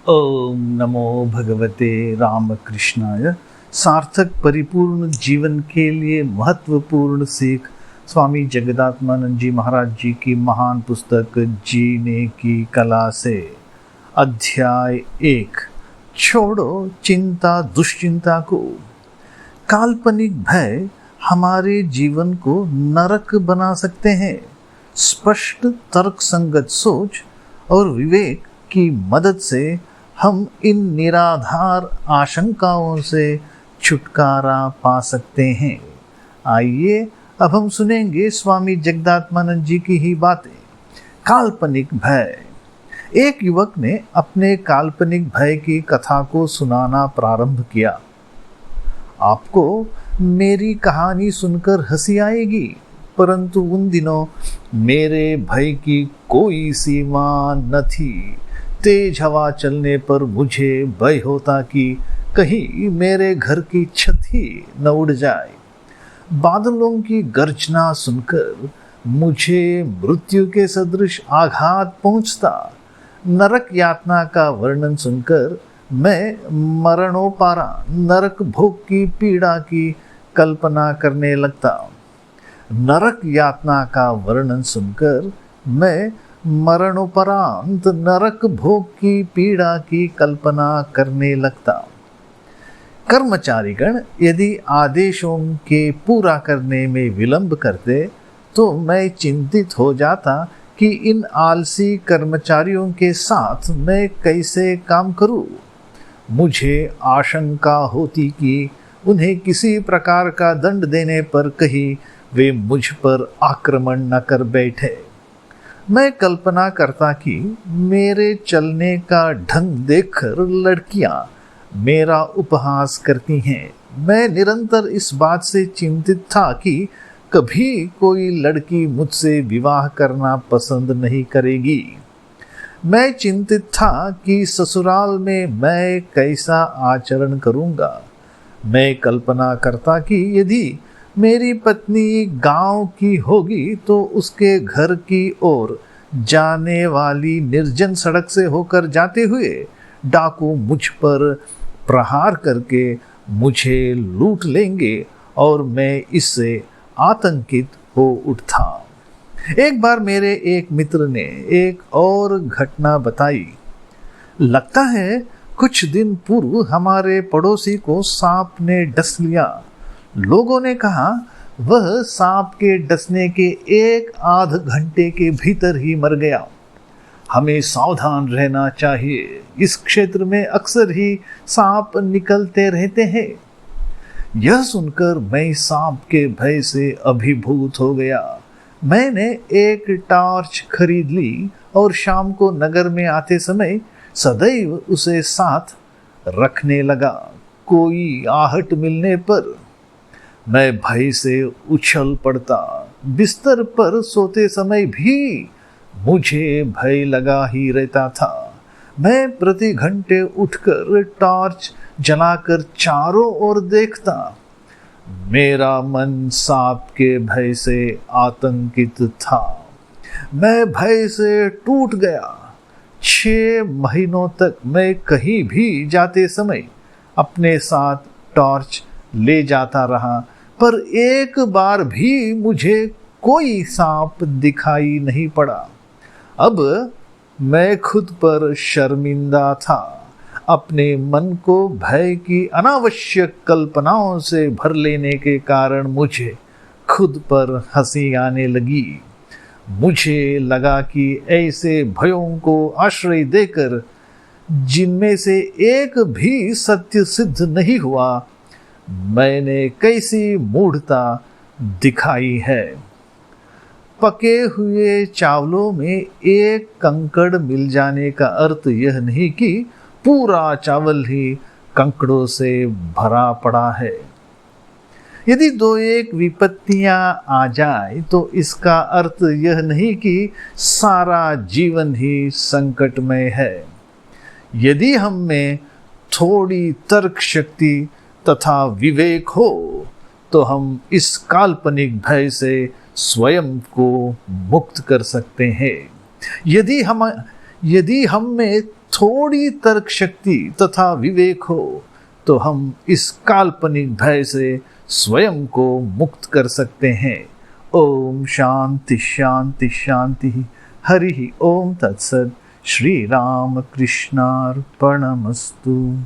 ओम नमो भगवते रामकृष्णाय। सार्थक परिपूर्ण जीवन के लिए महत्वपूर्ण सीख स्वामी जगदात्मानंद जी महाराज जी की महान पुस्तक जीने की कला से। अध्याय 1। छोड़ो चिंता दुश्चिंता को। काल्पनिक भय हमारे जीवन को नरक बना सकते हैं। स्पष्ट तर्क संगत सोच और विवेक की मदद से हम इन निराधार आशंकाओं से छुटकारा पा सकते हैं। आइए अब हम सुनेंगे स्वामी जगदात्मानंद जी की ही बातें। काल्पनिक भय। एक युवक ने अपने काल्पनिक भय की कथा को सुनाना प्रारंभ किया। आपको मेरी कहानी सुनकर हंसी आएगी, परंतु उन दिनों मेरे भय की कोई सीमा न थी। तेज हवा चलने पर मुझे भय होता कि कहीं मेरे घर की छत ही न उड़ जाए। बादलों की गर्जना सुनकर मुझे मृत्यु के सदृश आघात पहुंचता। नरक यातना का वर्णन सुनकर मैं मरणोपरांत नरक भोग की पीड़ा की कल्पना करने लगता। नरक यातना का वर्णन सुनकर मैं मरणोपरांत नरक भोग की पीड़ा की कल्पना करने लगता। कर्मचारीगण यदि आदेशों के पूरा करने में विलंब करते तो मैं चिंतित हो जाता कि इन आलसी कर्मचारियों के साथ मैं कैसे काम करूं। मुझे आशंका होती कि उन्हें किसी प्रकार का दंड देने पर कहीं वे मुझ पर आक्रमण न कर बैठे। मैं कल्पना करता कि मेरे चलने का ढंग देखकर लड़कियां मेरा उपहास करती हैं। मैं निरंतर इस बात से चिंतित था कि कभी कोई लड़की मुझसे विवाह करना पसंद नहीं करेगी। मैं चिंतित था कि ससुराल में मैं कैसा आचरण करूंगा। मैं कल्पना करता कि यदि मेरी पत्नी गांव की होगी तो उसके घर की ओर जाने वाली निर्जन सड़क से होकर जाते हुए डाकू मुझ पर प्रहार करके मुझे लूट लेंगे और मैं इससे आतंकित हो उठता। एक बार मेरे एक मित्र ने एक और घटना बताई। लगता है कुछ दिन पूर्व हमारे पड़ोसी को सांप ने डस लिया। लोगों ने कहा वह सांप के डसने के एक आध घंटे के भीतर ही मर गया। हमें सावधान रहना चाहिए, इस क्षेत्र में अक्सर ही सांप निकलते रहते हैं। यह सुनकर मैं सांप के भय से अभिभूत हो गया। मैंने एक टॉर्च खरीद ली और शाम को नगर में आते समय सदैव उसे साथ रखने लगा। कोई आहट मिलने पर मैं भय से उछल पड़ता। बिस्तर पर सोते समय भी मुझे भय लगा ही रहता था। मैं प्रति घंटे उठकर टॉर्च जलाकर चारों ओर देखता। मेरा मन सांप के भय से आतंकित था। मैं भय से टूट गया। 6 महीनों तक मैं कहीं भी जाते समय अपने साथ टॉर्च ले जाता रहा, पर एक बार भी मुझे कोई सांप दिखाई नहीं पड़ा। अब मैं खुद पर शर्मिंदा था। अपने मन को भय की अनावश्यक कल्पनाओं से भर लेने के कारण मुझे खुद पर हंसी आने लगी। मुझे लगा कि ऐसे भयों को आश्रय देकर जिनमें से एक भी सत्य सिद्ध नहीं हुआ, मैंने कैसी मूढ़ता दिखाई है। पके हुए चावलों में एक कंकड़ मिल जाने का अर्थ यह नहीं कि पूरा चावल ही कंकड़ों से भरा पड़ा है। यदि 2-1 विपत्तियां आ जाए तो इसका अर्थ यह नहीं कि सारा जीवन ही संकटमय है। यदि हम में थोड़ी तर्क शक्ति तथा विवेक हो तो हम इस काल्पनिक भय से स्वयं को मुक्त कर सकते हैं। यदि हम में थोड़ी तर्क शक्ति तथा विवेक हो तो हम इस काल्पनिक भय से स्वयं को मुक्त कर सकते हैं। ओम शांति शांति शांति। हरि ओम तत्सत। श्री राम कृष्णार्पणमस्तु।